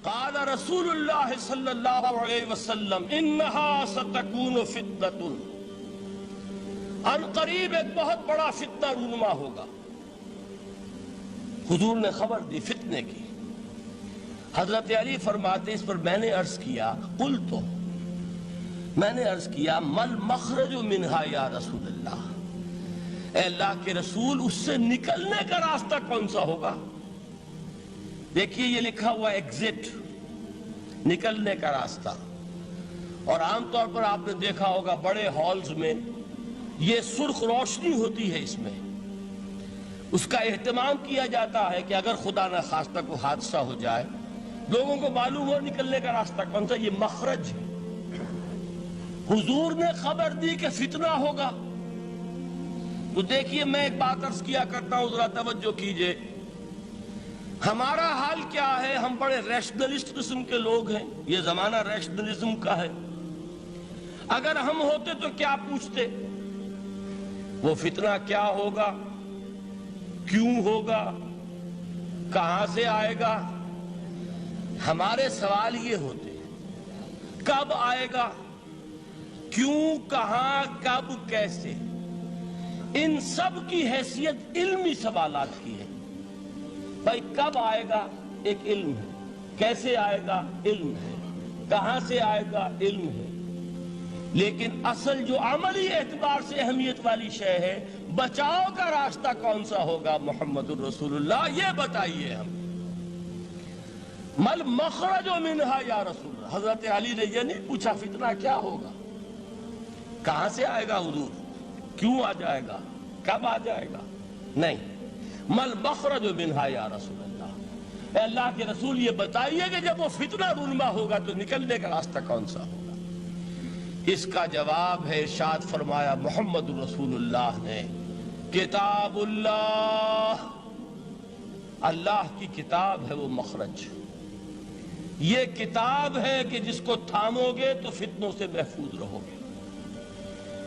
قال رسول اللہ صلی اللہ علیہ وسلم انہا ستکون فتنة، ان قریب ایک بہت بڑا فتنہ رونما ہوگا۔ حضور نے خبر دی فتنے کی۔ حضرت علی فرماتے اس پر میں نے عرض کیا قلتو، میں نے عرض کیا مل مخرج منہا یا رسول اللہ، اے اللہ کے رسول اس سے نکلنے کا راستہ کون سا ہوگا؟ دیکھیے یہ لکھا ہوا ایگزٹ، نکلنے کا راستہ، اور عام طور پر آپ نے دیکھا ہوگا بڑے ہالز میں یہ سرخ روشنی ہوتی ہے، اس میں اس کا اہتمام کیا جاتا ہے کہ اگر خدا نہ خواستہ کوئی حادثہ ہو جائے لوگوں کو معلوم ہو نکلنے کا راستہ کون سا، یہ مخرج ہے۔ حضور نے خبر دی کہ فتنہ ہوگا۔ تو دیکھیے میں ایک بات عرض کیا کرتا ہوں، ذرا توجہ کیجئے، ہمارا حال کیا ہے؟ ہم بڑے ریشنلسٹ قسم کے لوگ ہیں، یہ زمانہ ریشنلزم کا ہے۔ اگر ہم ہوتے تو کیا پوچھتے؟ وہ فتنہ کیا ہوگا، کیوں ہوگا، کہاں سے آئے گا؟ ہمارے سوال یہ ہوتے کب آئے گا، کیوں، کہاں، کب، کیسے؟ ان سب کی حیثیت علمی سوالات کی ہے۔ بھائی کب آئے گا ایک علم ہے، کیسے آئے گا علم ہے، کہاں سے آئے گا علم ہے، لیکن اصل جو عملی اعتبار سے اہمیت والی شے ہے، بچاؤ کا راستہ کون سا ہوگا؟ محمد الرسول اللہ، یہ بتائیے ہم۔ مل مخرج منہا یا رسول اللہ، حضرت علی نے یہ نہیں پوچھا فتنہ کیا ہوگا، کہاں سے آئے گا حضور، کیوں آ جائے گا، کب آ جائے گا، نہیں، مل مخرج منہا یا رسول اللہ، اے اللہ کے رسول یہ بتائیے کہ جب وہ فتنہ رونما ہوگا تو نکلنے کا راستہ کون سا ہوگا؟ اس کا جواب ہے، ارشاد فرمایا محمد رسول اللہ نے، کتاب اللہ، اللہ کی کتاب ہے وہ مخرج، یہ کتاب ہے کہ جس کو تھامو گے تو فتنوں سے محفوظ رہو گے۔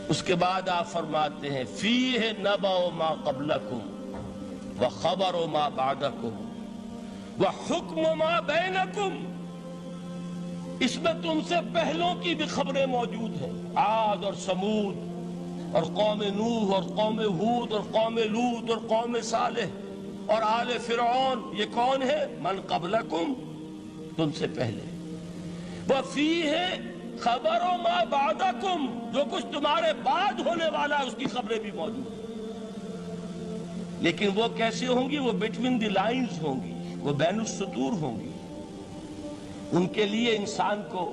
اس کے بعد آپ فرماتے ہیں فیہ نبأ ما قبلکم وخبر ما بعدکم وحکم ما بینکم، اس میں تم سے پہلوں کی بھی خبریں موجود ہیں، عاد اور سمود اور قوم نوح اور قوم ہود اور قوم لوط اور قوم صالح اور آل فرعون، یہ کون ہے؟ من قبلکم، تم سے پہلے، وفیہ خبر ما بعدکم، جو کچھ تمہارے بعد ہونے والا ہے اس کی خبریں بھی موجود ہیں، لیکن وہ کیسے ہوں گی؟ وہ بٹوین دی لائنز ہوں گی، وہ بین السطور ہوں گی۔ ان کے لیے انسان کو،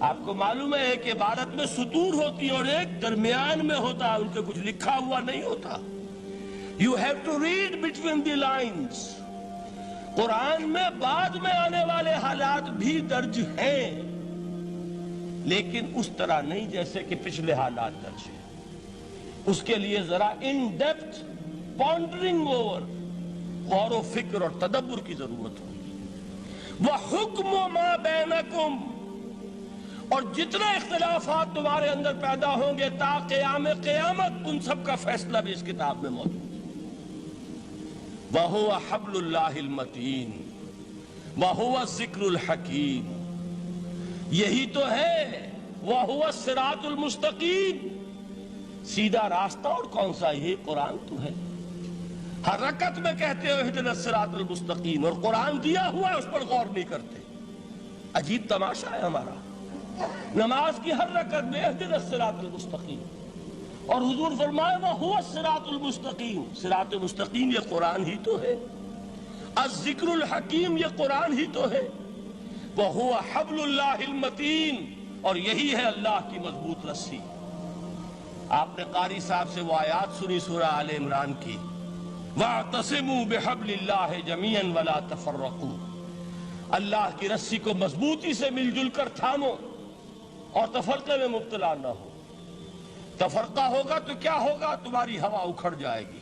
آپ کو معلوم ہے کہ عبارت میں سطور ہوتی ہے اور ایک درمیان میں ہوتا ہے، ان کے کچھ لکھا ہوا نہیں ہوتا۔ You have to read between the lines۔ قرآن میں بعد میں آنے والے حالات بھی درج ہیں، لیکن اس طرح نہیں جیسے کہ پچھلے حالات درج ہیں۔ اس کے لیے ذرا ان ڈیپتھ پونڈرنگ اوور، غور و فکر اور تدبر کی ضرورت ہوگی۔ وَحُکْمُ مَا بَيْنَكُمْ، اور جتنے اختلافات تمہارے اندر پیدا ہوں گے تا قیام قیامت، ان سب کا فیصلہ بھی اس کتاب میں موجود ہے۔ وَهُوَ حَبْلُ اللَّهِ الْمَتِينُ وَهُوَ الذِّكْرُ الْحَكِيمُ، یہی تو ہے وَهُوَ الصِّرَاطُ الْمُسْتَقِيمُ، سیدھا راستہ، اور کون سا؟ یہ قرآن تو ہے۔ ہر رکعت میں کہتے ہو اہدنا الصراط المستقیم، اور قرآن دیا ہوا ہے اس پر غور نہیں کرتے۔ عجیب تماشا ہے ہمارا، نماز کی ہر رکعت میں اہدنا الصراط المستقیم، اور حضور فرمائے وَهُوَ الصراط المستقیم، صراط مستقیم یہ قرآن ہی تو ہے، الذکر الحکیم یہ قرآن ہی تو ہے، وَهُوَ حَبْلُ اللَّهِ الْمَتِينُ، اور یہی ہے اللہ کی مضبوط رسی۔ آپ نے قاری صاحب سے وہ آیات سنی سورہ آل عمران کی، وَاعْتَصِمُوا بِحَبْلِ اللَّهِ جَمِيعًا وَلَا تَفَرَّقُوا، اللہ کی رسی کو مضبوطی سے مل جل کر تھامو اور تفرقے میں مبتلا نہ ہو۔ تفرقہ ہوگا تو کیا ہوگا؟ تمہاری ہوا اکھڑ جائے گی۔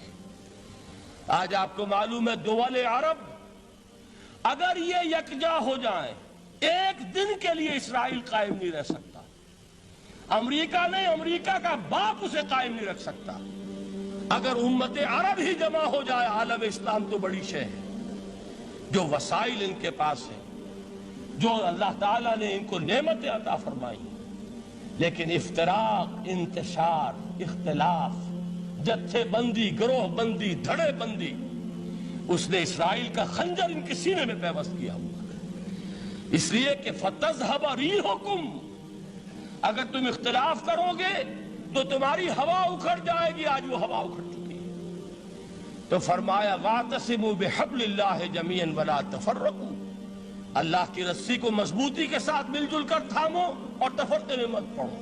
آج آپ کو معلوم ہے دول عرب اگر یہ یکجا ہو جائیں، ایک دن کے لیے اسرائیل قائم نہیں رہ سکتا، امریکہ نہیں، امریکہ کا باپ اسے قائم نہیں رکھ سکتا۔ اگر امت عرب ہی جمع ہو جائے، عالم اسلام تو بڑی شے ہے۔ جو وسائل ان کے پاس ہیں، جو اللہ تعالیٰ نے ان کو نعمتیں عطا فرمائی، لیکن افتراق، انتشار، اختلاف، جتھے بندی، گروہ بندی، دھڑے بندی، اس نے اسرائیل کا خنجر ان کے سینے میں پیوست کیا ہوا ہے۔ اس لیے کہ فَتَذْهَبَ رِيحُكُمْ، اگر تم اختلاف کرو گے تو تمہاری ہوا اکھڑ جائے گی، آج وہ ہوا اکھڑ چکی ہے۔ تو فرمایا وَاعْتَصِمُوا بِحَبْلِ اللَّهِ جَمِيعًا وَلَا تَفَرَّقُوا، اللہ کی رسی کو مضبوطی کے ساتھ مل جل کر تھامو اور تفرقے میں مت پڑو۔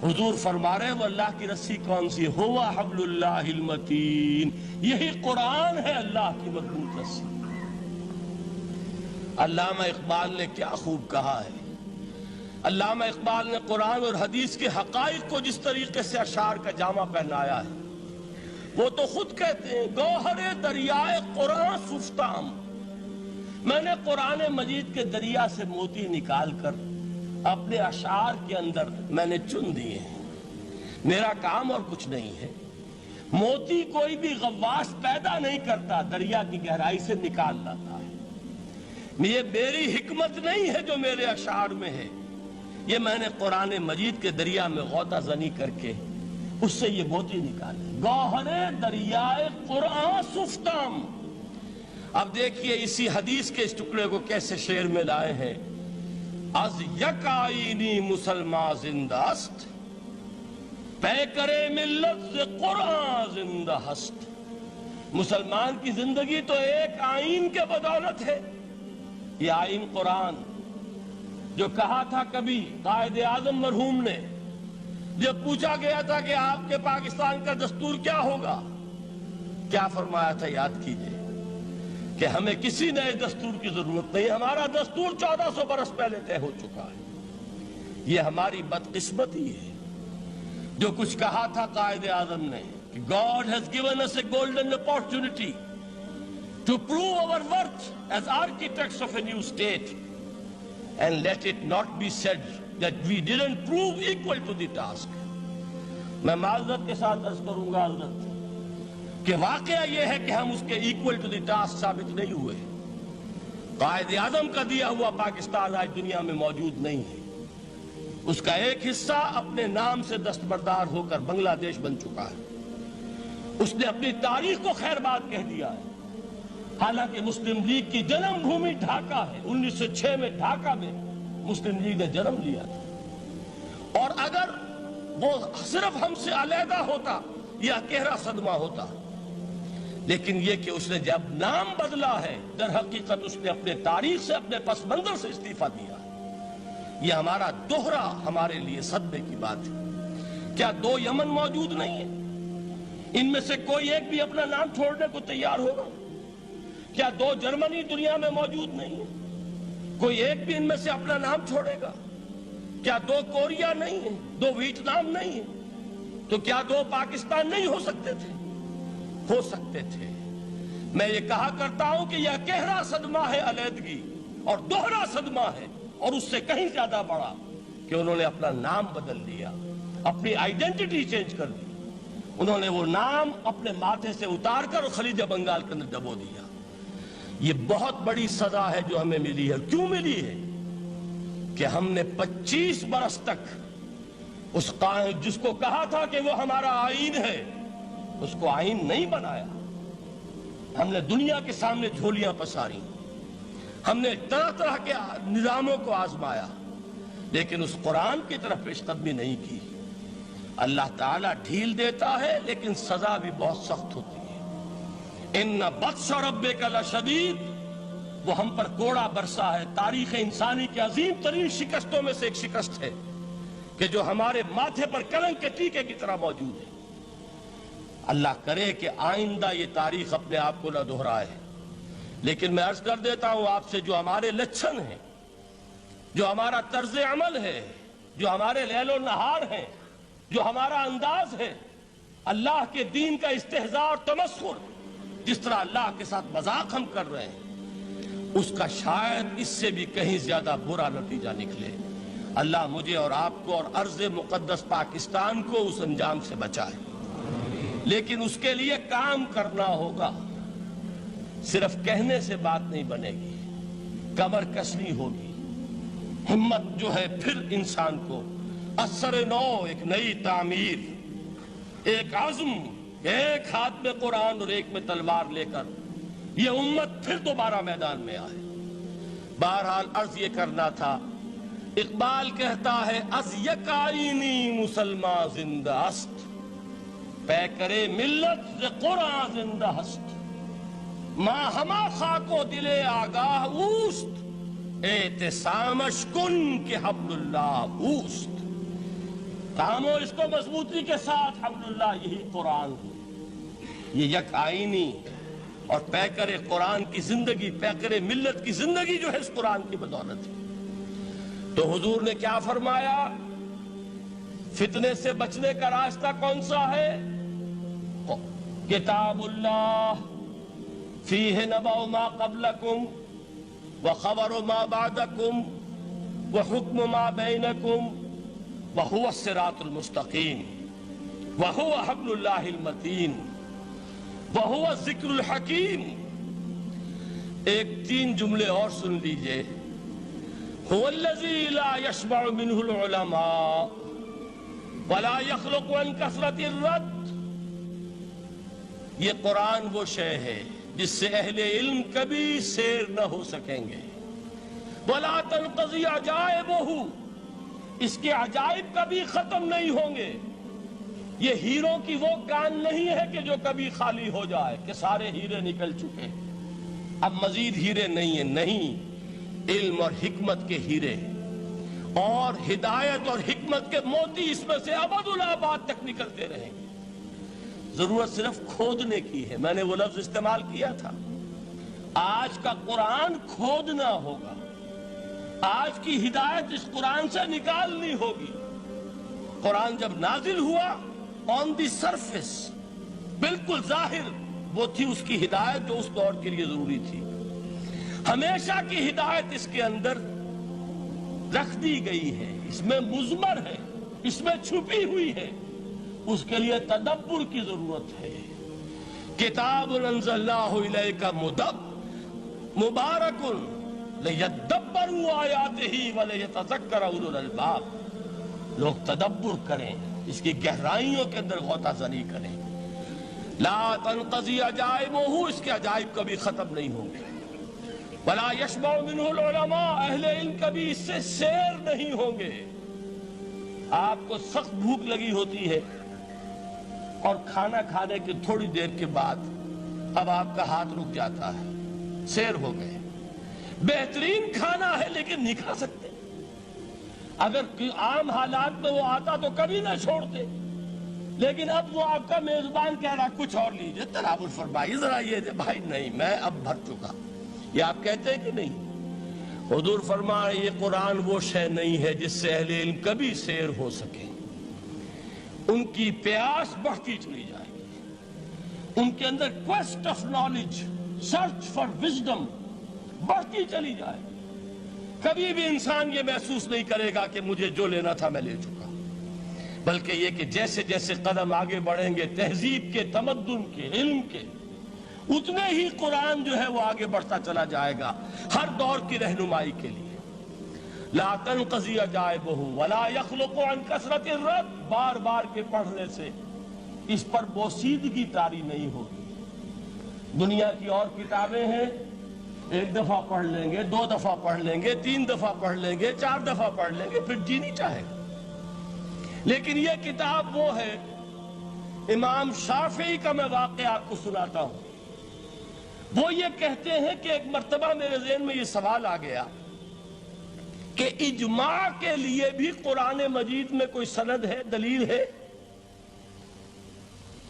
حضور فرما رہے ہیں وہ اللہ کی رسی کون سی؟ ہوا حبل اللہ المتین، یہی قرآن ہے اللہ کی مضبوط رسی۔ علامہ اقبال نے کیا خوب کہا ہے، علامہ اقبال نے قرآن اور حدیث کے حقائق کو جس طریقے سے اشعار کا جامہ پہنایا ہے، وہ تو خود کہتے ہیں گوہر دریائے قرآن سفتام، میں نے قرآن مجید کے دریا سے موتی نکال کر اپنے اشعار کے اندر میں نے چن دیے ہیں، میرا کام اور کچھ نہیں ہے۔ موتی کوئی بھی غواص پیدا نہیں کرتا، دریا کی گہرائی سے نکال لاتا ہے۔ یہ میری حکمت نہیں ہے جو میرے اشعار میں ہے، یہ میں نے قرآن مجید کے دریا میں غوطہ زنی کر کے اس سے یہ موتی نکالے۔ گوہر دریائے قرآن سفتام۔ اب دیکھیے اسی حدیث کے اس ٹکڑے کو کیسے شعر میں لائے ہیں۔ از یک آئینی مسلمان زندہ است، پے کرے ملت سے قرآن زندہ ہست۔ مسلمان کی زندگی تو ایک آئین کے بدولت ہے، یہ آئین قرآن، جو کہا تھا کبھی قائد اعظم مرحوم نے جب پوچھا گیا تھا کہ آپ کے پاکستان کا دستور کیا ہوگا، کیا فرمایا تھا؟ یاد کیجئے کہ ہمیں کسی نئے دستور کی ضرورت نہیں، ہمارا دستور 1400 برس پہلے طے ہو چکا ہے۔ یہ ہماری بدقسمتی ہے جو کچھ کہا تھا قائد اعظم نے کہ God has given us a golden opportunity to prove our worth as architects of a new state, and let it not be said that we didn't prove equal to the task۔ میں معذرت کے ساتھ عرض کروں گا حضرت کہ واقعہ یہ ہے کہ ہم اس کے ایکول ٹو دی ٹاسک ثابت نہیں ہوئے۔ قائد اعظم کا دیا ہوا پاکستان آج دنیا میں موجود نہیں ہے، اس کا ایک حصہ اپنے نام سے دستبردار ہو کر بنگلہ دیش بن چکا ہے، اس نے اپنی تاریخ کو خیر بات کہہ دیا ہے۔ حالانکہ مسلم لیگ کی جنم بھومی ڈھاکہ ہے، 1906 میں ڈھاکہ میں مسلم لیگ نے جنم لیا تھا، اور اگر وہ صرف ہم سے علیحدہ ہوتا یہ اکیرا صدمہ ہوتا، لیکن یہ کہ اس نے جب نام بدلا ہے در حقیقت اس نے اپنے تاریخ سے، اپنے پس منظر سے استعفیٰ دیا ہے۔ یہ ہمارا دوہرا ہمارے لیے صدمے کی بات ہے۔ کیا 2 یمن موجود نہیں ہیں؟ ان میں سے کوئی ایک بھی اپنا نام چھوڑنے کو تیار ہوگا؟ کیا 2 جرمنی دنیا میں موجود نہیں ہیں؟ کوئی ایک بھی ان میں سے اپنا نام چھوڑے گا؟ کیا 2 کوریا نہیں ہیں؟ 2 ویتنام نہیں ہیں؟ تو کیا 2 پاکستان نہیں ہو سکتے تھے؟ ہو سکتے تھے۔ میں یہ کہا کرتا ہوں کہ یہ گہرا صدمہ ہے علیحدگی، اور دوہرا صدمہ ہے، اور اس سے کہیں زیادہ بڑا کہ انہوں نے اپنا نام بدل لیا، اپنی آئیڈینٹی چینج کر دی، انہوں نے وہ نام اپنے ماتھے سے اتار کر خلیج بنگال کے اندر دبو دیا۔ یہ بہت بڑی سزا ہے جو ہمیں ملی ہے۔ کیوں ملی ہے؟ کہ ہم نے 25 برس تک اس قائد جس کو کہا تھا کہ وہ ہمارا آئین ہے، اس کو آئین نہیں بنایا۔ ہم نے دنیا کے سامنے جھولیاں پساری، ہم نے طرح طرح کے نظاموں کو آزمایا، لیکن اس قرآن کی طرف پیش قدمی نہیں کی۔ اللہ تعالیٰ ڈھیل دیتا ہے لیکن سزا بھی بہت سخت ہوتی ہے۔ ان بطش ربک لشدید، وہ ہم پر کوڑا برسا ہے۔ تاریخ انسانی کی عظیم ترین شکستوں میں سے ایک شکست ہے کہ جو ہمارے ماتھے پر کلنک کے ٹیکے کی طرح موجود ہے۔ اللہ کرے کہ آئندہ یہ تاریخ اپنے آپ کو نہ دہرائے، لیکن میں عرض کر دیتا ہوں آپ سے، جو ہمارے لچھن ہیں، جو ہمارا طرز عمل ہے، جو ہمارے لیل و نہار ہیں، جو ہمارا انداز ہے، اللہ کے دین کا استہزاء اور تمسخر، جس طرح اللہ کے ساتھ مذاق ہم کر رہے ہیں، اس کا شاید اس سے بھی کہیں زیادہ برا نتیجہ نکلے۔ اللہ مجھے اور آپ کو اور ارض مقدس پاکستان کو اس انجام سے بچائے، لیکن اس کے لیے کام کرنا ہوگا۔ صرف کہنے سے بات نہیں بنے گی، کمر کسنی ہوگی، ہمت جو ہے پھر انسان کو اثر نو، ایک نئی تعمیر، ایک عزم، ایک ہاتھ میں قرآن اور ایک میں تلوار لے کر یہ امت پھر دوبارہ میدان میں آئے۔ بہرحال عرض یہ کرنا تھا، اقبال کہتا ہے از یک آئینی مسلمان زندہ است، پے کرے ملت ز قرآن زندہ است، ماں ہما خاک و دل آگاہ اوست، اعتصامش کن کہ حبل اللہ اوست۔ کامو اس کو مضبوطی کے ساتھ، حبل اللہ یہی قرآن ہے، یہ یک آئینی اور پیکر قرآن کی زندگی، پیکر ملت کی زندگی جو ہے اس قرآن کی بدولت ہے۔ تو حضور نے کیا فرمایا؟ فتنے سے بچنے کا راستہ کون سا ہے؟ کتاب اللہ فیہ نبأ ما قبلکم وخبر ما بعدکم وحکم ما بینکم وہو الصراط المستقیم وہو حبل اللہ المتین وہو الذکر الحکیم۔ ایک 3 جملے اور سن لیجئے۔ هو الذی لا یشبع منہ العلماء ولا یخلق عن کثرت الرد۔ یہ قرآن وہ شے ہے جس سے اہل علم کبھی سیر نہ ہو سکیں گے۔ ولا تنقضی عجائبہ، اس کے عجائب کبھی ختم نہیں ہوں گے۔ یہ ہیروں کی وہ کان نہیں ہے کہ جو کبھی خالی ہو جائے کہ سارے ہیرے نکل چکے، اب مزید ہیرے نہیں ہیں، نہیں، علم اور حکمت کے ہیرے اور ہدایت اور حکمت کے موتی اس میں سے ابد الآباد تک نکلتے رہیں گے۔ ضرورت صرف کھودنے کی ہے، میں نے وہ لفظ استعمال کیا تھا۔ آج کا قرآن کھودنا ہوگا، آج کی ہدایت اس قرآن سے نکالنی ہوگی۔ قرآن جب نازل ہوا آن دی سرفیس، بالکل ظاہر، وہ تھی اس کی ہدایت جو اس دور کے لیے ضروری تھی۔ ہمیشہ کی ہدایت اس کے اندر رکھ دی گئی ہے، اس میں مضمر ہے، اس میں چھپی ہوئی ہے، اس کے لیے تدبر کی ضرورت ہے۔ کتاب انزلناہ الیک مبارک لیدبروا آیاتہ ولیتذکر اولو الالباب۔ لوگ تدبر کریں، اس کی گہرائیوں کے اندر غوطہ زنی کریں۔ لا تنقضی عجائبہ، اس کے عجائب کبھی ختم نہیں ہوں گے۔ ولا یشبع منہ العلماء، اہل علم کبھی اس سے سیر نہیں ہوں گے۔ آپ کو سخت بھوک لگی ہوتی ہے اور کھانا کھانے کے تھوڑی دیر کے بعد اب آپ کا ہاتھ رک جاتا ہے، سیر ہو گئے، بہترین کھانا ہے لیکن نہیں کھا سکتے۔ اگر عام حالات میں وہ آتا تو کبھی نہ چھوڑتے، لیکن اب وہ آپ کا میزبان کہہ رہا کچھ اور لیجئے، تناول فرمائیے ذرا یہ دے، بھائی نہیں میں اب بھر چکا، یہ آپ کہتے ہیں کہ نہیں؟ حضور فرمائے یہ قرآن وہ شے نہیں ہے جس سے اہل علم کبھی سیر ہو سکے، ان کی پیاس بڑھتی چلی جائے گی، ان کے اندر quest of knowledge, search for wisdom بڑھتی چلی جائے گی۔ کبھی بھی انسان یہ محسوس نہیں کرے گا کہ مجھے جو لینا تھا میں لے چکا، بلکہ یہ کہ جیسے جیسے قدم آگے بڑھیں گے تہذیب کے، تمدن کے، علم کے، اتنے ہی قرآن جو ہے وہ آگے بڑھتا چلا جائے گا ہر دور کی رہنمائی کے لیے۔ لا تنقضی عجائبہ ولا یخلق عن کثرت الرد، بار بار کے پڑھنے سے اس پر بوسیدگی طاری نہیں ہوگی۔ دنیا کی اور کتابیں ہیں، 1 دفعہ پڑھ لیں گے، 2 دفعہ پڑھ لیں گے، 3 دفعہ پڑھ لیں گے، 4 دفعہ پڑھ لیں گے، پھر جی نہیں چاہے گا۔ لیکن یہ کتاب وہ ہے، امام شافعی کا میں واقعہ آپ کو سناتا ہوں۔ وہ یہ کہتے ہیں کہ ایک مرتبہ میرے ذہن میں یہ سوال آ گیا کہ اجماع کے لیے بھی قرآن مجید میں کوئی سند ہے، دلیل ہے؟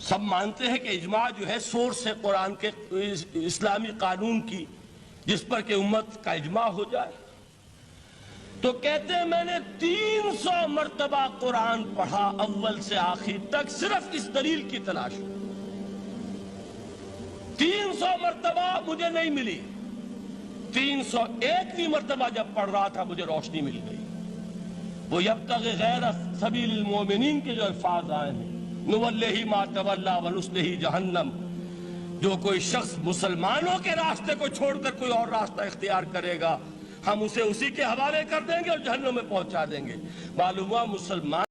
سب مانتے ہیں کہ اجماع جو ہے سورس ہے قرآن کے، اسلامی قانون کی، جس پر کہ امت کا اجماع ہو جائے۔ تو کہتے ہیں میں نے 300 مرتبہ قرآن پڑھا اول سے آخر تک، صرف اس دلیل کی تلاش میں۔ 300 مرتبہ مجھے نہیں ملی، 301ویں مرتبہ جب پڑھ رہا تھا مجھے روشنی مل گئی۔ وہ یبتغی غیر سبیل المومنین کے جو الفاظ آئے ہیں، نولیہ ما تولی ونصلہ جہنم، جو کوئی شخص مسلمانوں کے راستے کو چھوڑ کر کوئی اور راستہ اختیار کرے گا ہم اسے اسی کے حوالے کر دیں گے اور جہنم میں پہنچا دیں گے. معلوم ہوا مسلمان